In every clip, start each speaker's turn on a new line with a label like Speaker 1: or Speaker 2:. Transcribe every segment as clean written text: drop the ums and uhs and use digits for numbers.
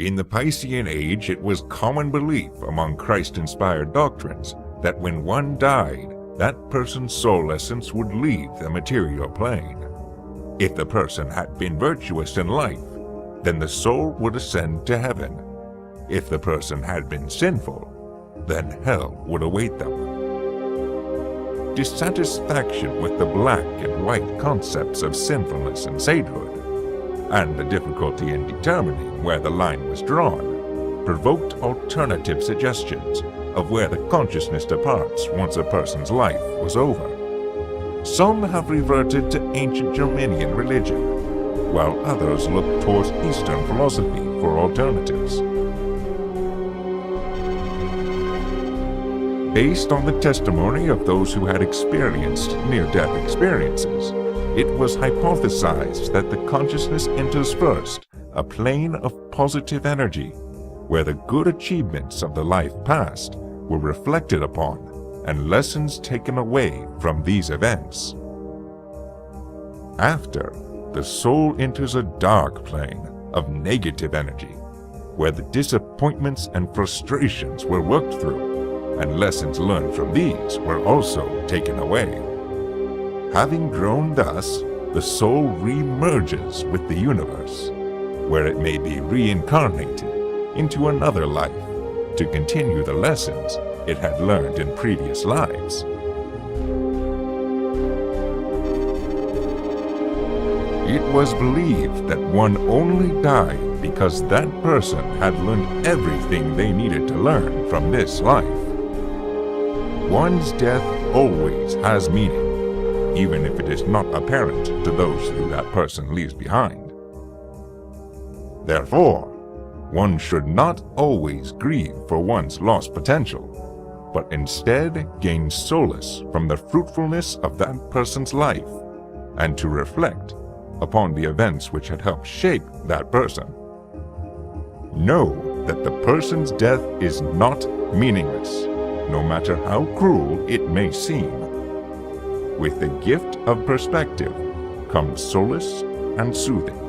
Speaker 1: In the Piscean Age, it was common belief among Christ-inspired doctrines that when one died, that person's soul essence would leave the material plane. If the person had been virtuous in life, then the soul would ascend to heaven. If the person had been sinful, then hell would await them. Dissatisfaction with the black and white concepts of sinfulness and sainthood, and the difficulty in determining where the line was drawn, provoked alternative suggestions of where the consciousness departs once a person's life was over. Some have reverted to ancient Germanian religion, while others look towards Eastern philosophy for alternatives. Based on the testimony of those who had experienced near-death experiences, it was hypothesized that the consciousness enters first a plane of positive energy, where the good achievements of the life past were reflected upon and lessons taken away from these events. After, the soul enters a dark plane of negative energy, where the disappointments and frustrations were worked through, and lessons learned from these were also taken away. Having grown thus, the soul re-merges with the universe, where it may be reincarnated into another life to continue the lessons it had learned in previous lives. It was believed that one only died because that person had learned everything they needed to learn from this life. One's death always has meaning, even if it is not apparent to those who that person leaves behind. Therefore, one should not always grieve for one's lost potential, but instead gain solace from the fruitfulness of that person's life, and to reflect upon the events which had helped shape that person. Know that the person's death is not meaningless, no matter how cruel it may seem. With the gift of perspective comes solace and soothing.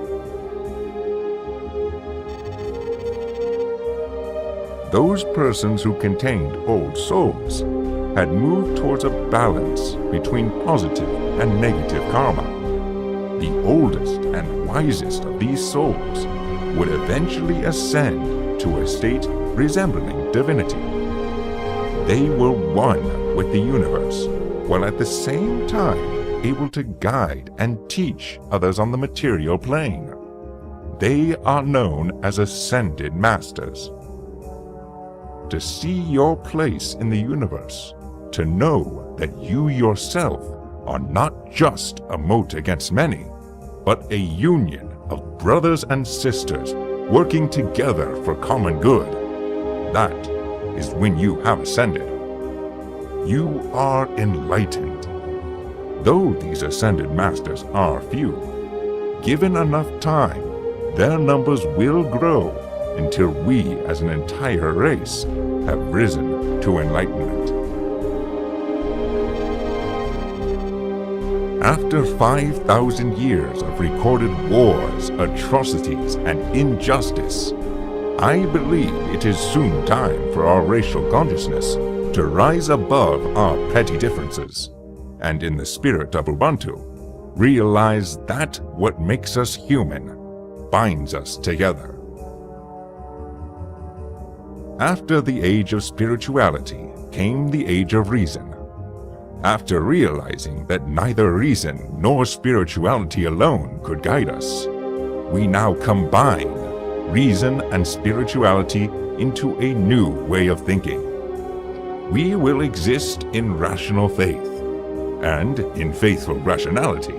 Speaker 1: Those persons who contained old souls had moved towards a balance between positive and negative karma. The oldest and wisest of these souls would eventually ascend to a state resembling divinity. They were one with the universe, while at the same time able to guide and teach others on the material plane. They are known as ascended masters. To see your place in the universe, to know that you yourself are not just a mote against many, but a union of brothers and sisters working together for common good. That is when you have ascended. You are enlightened. Though these ascended masters are few, given enough time, their numbers will grow until we as an entire race have risen to enlightenment. After 5,000 years of recorded wars, atrocities, and injustice, I believe it is soon time for our racial consciousness to rise above our petty differences, and in the spirit of Ubuntu, realize that what makes us human binds us together. After the age of spirituality came the age of reason. After realizing that neither reason nor spirituality alone could guide us, we now combine reason and spirituality into a new way of thinking. We will exist in rational faith, and in faithful rationality,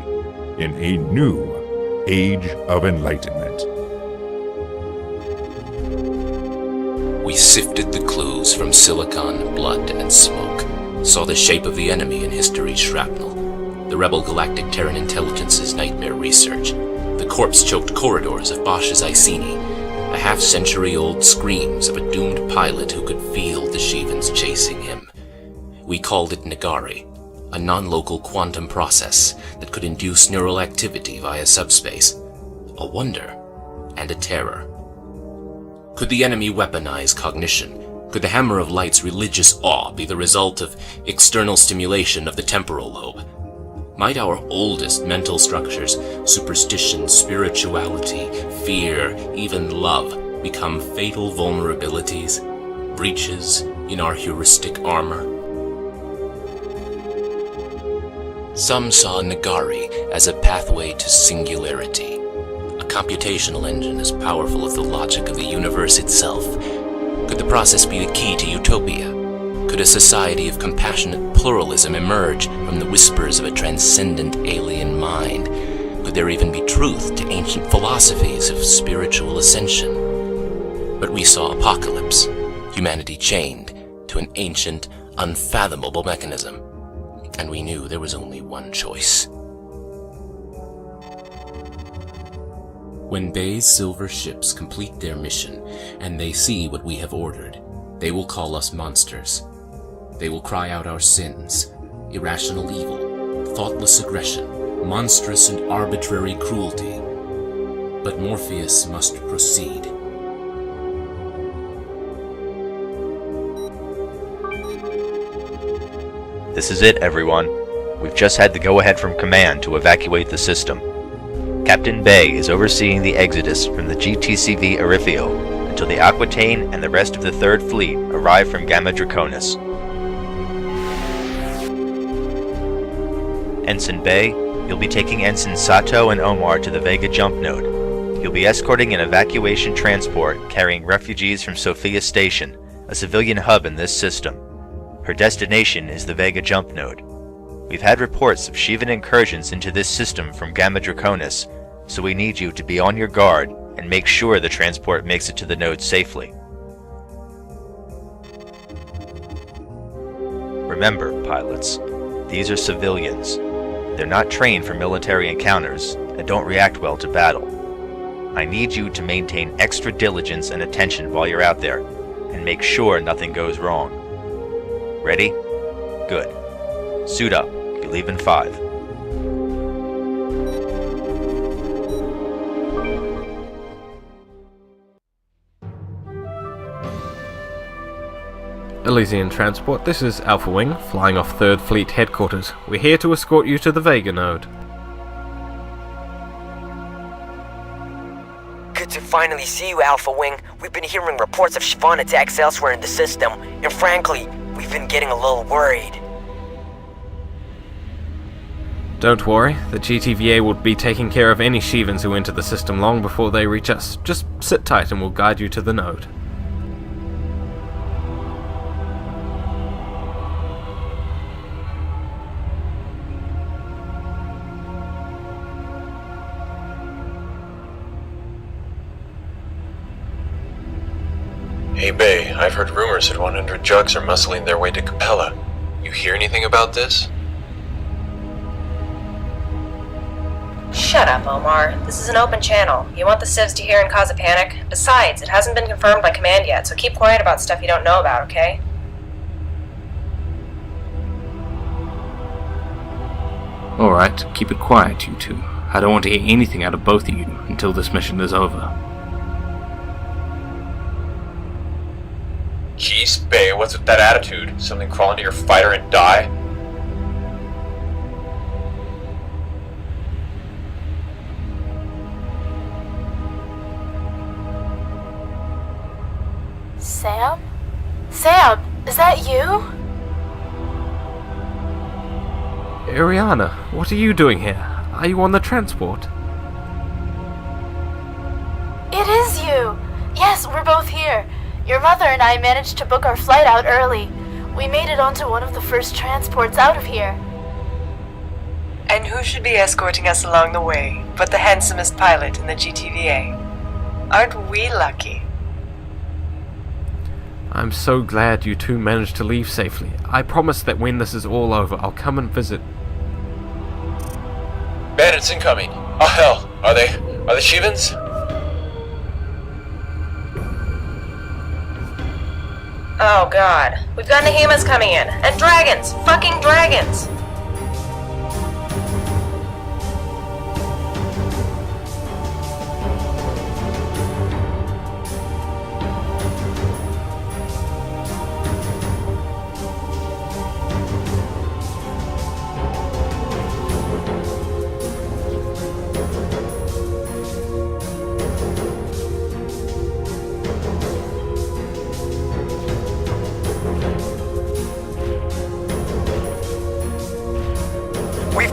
Speaker 1: in a new age of enlightenment.
Speaker 2: We sifted the clues from silicon, blood, and smoke, saw the shape of the enemy in history's shrapnel, the rebel Galactic Terran Intelligence's nightmare research, the corpse-choked corridors of Bosch's Iceni, the half-century-old screams of a doomed pilot who could feel the Shivans chasing him. We called it Nagari, a non-local quantum process that could induce neural activity via subspace, a wonder and a terror. Could the enemy weaponize cognition? Could the Hammer of Light's religious awe be the result of external stimulation of the temporal lobe? Might our oldest mental structures, superstition, spirituality, fear, even love, become fatal vulnerabilities, breaches in our heuristic armor? Some saw Nagari as a pathway to singularity, a computational engine as powerful as the logic of the universe itself. Could the process be the key to utopia? Could a society of compassionate pluralism emerge from the whispers of a transcendent alien mind? Could there even be truth to ancient philosophies of spiritual ascension? But we saw apocalypse, humanity chained to an ancient, unfathomable mechanism, and we knew there was only one choice. When Bay's silver ships complete their mission, and they see what we have ordered, they will call us monsters. They will cry out our sins, irrational evil, thoughtless aggression, monstrous and arbitrary cruelty. But Morpheus must proceed.
Speaker 3: This is it, everyone. We've just had the go-ahead from Command to evacuate the system. Captain Bay is overseeing the exodus from the GTCV Orifio until the Aquitaine and the rest of the Third Fleet arrive from Gamma Draconis. Ensign Bay, you'll be taking Ensign Sato and Omar to the Vega jump node. You'll be escorting an evacuation transport carrying refugees from Sophia Station, a civilian hub in this system. Her destination is the Vega jump node. We've had reports of Shivan incursions into this system from Gamma Draconis, so we need you to be on your guard and make sure the transport makes it to the node safely. Remember, pilots, these are civilians. They're not trained for military encounters and don't react well to battle. I need you to maintain extra diligence and attention while you're out there, and make sure nothing goes wrong. Ready? Good. Suit up. You leave in 5.
Speaker 4: Elysian Transport, this is Alpha Wing, flying off 3rd Fleet Headquarters. We're here to escort you to the Vega node.
Speaker 5: Good to finally see you, Alpha Wing. We've been hearing reports of Shivan attacks elsewhere in the system, and frankly, we've been getting a little worried.
Speaker 4: Don't worry, the GTVA will be taking care of any Shivans who enter the system long before they reach us. Just sit tight and we'll guide you to the node.
Speaker 6: Hey Bay, I've heard rumors that 100 jugs are muscling their way to Capella. You hear anything about this?
Speaker 7: Shut up, Omar. This is an open channel. You want the civs to hear and cause a panic? Besides, it hasn't been confirmed by Command yet, so keep quiet about stuff you don't know about, okay?
Speaker 8: Alright, keep it quiet, you two. I don't want to hear anything out of both of you until this mission is over.
Speaker 6: Jeez, Bay, what's with that attitude? Something crawl into your fighter and die?
Speaker 9: Sam? Sam, is that you?
Speaker 4: Ariana, what are you doing here? Are you on the transport?
Speaker 9: It is you! Yes, we're both here. Your mother and I managed to book our flight out early. We made it onto one of the first transports out of here.
Speaker 10: And who should be escorting us along the way but the handsomest pilot in the GTVA? Aren't we lucky?
Speaker 4: I'm so glad you two managed to leave safely. I promise that when this is all over, I'll come and visit.
Speaker 6: Bandits incoming! Oh hell, are they Shivans?
Speaker 7: Oh god. We've got Nahimas coming in. And dragons! Fucking dragons!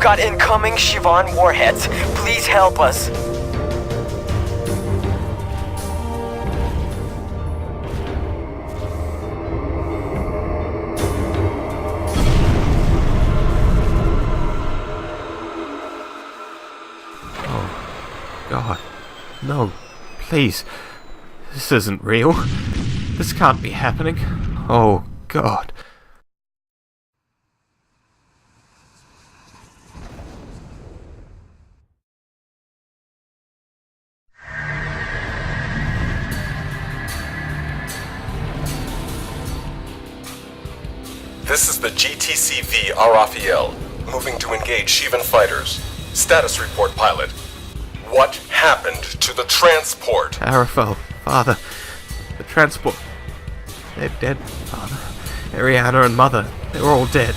Speaker 5: got incoming Shivan warheads. Please help us.
Speaker 4: God, no, please. This isn't real. This can't be happening. Oh, God.
Speaker 11: This is the GTCV Raphael, moving to engage Shivan fighters. Status report, pilot. What happened to the transport?
Speaker 4: Arafel, Father. The transport. They're dead, Father. Ariana and Mother. They're all dead.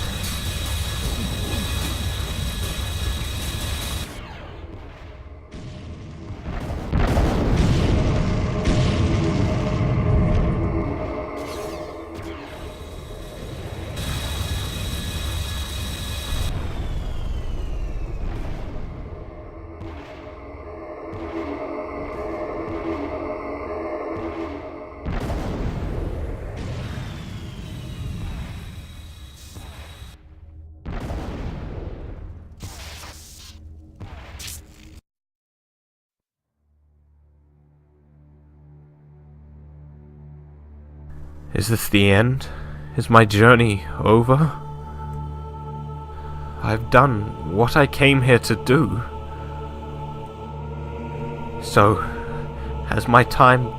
Speaker 4: Is this the end? Is my journey over? I've done what I came here to do. So, has my time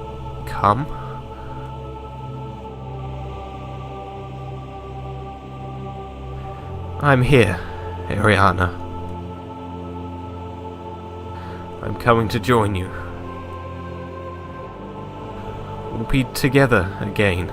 Speaker 4: come? I'm here, Ariana. I'm coming to join you. We'll be together again.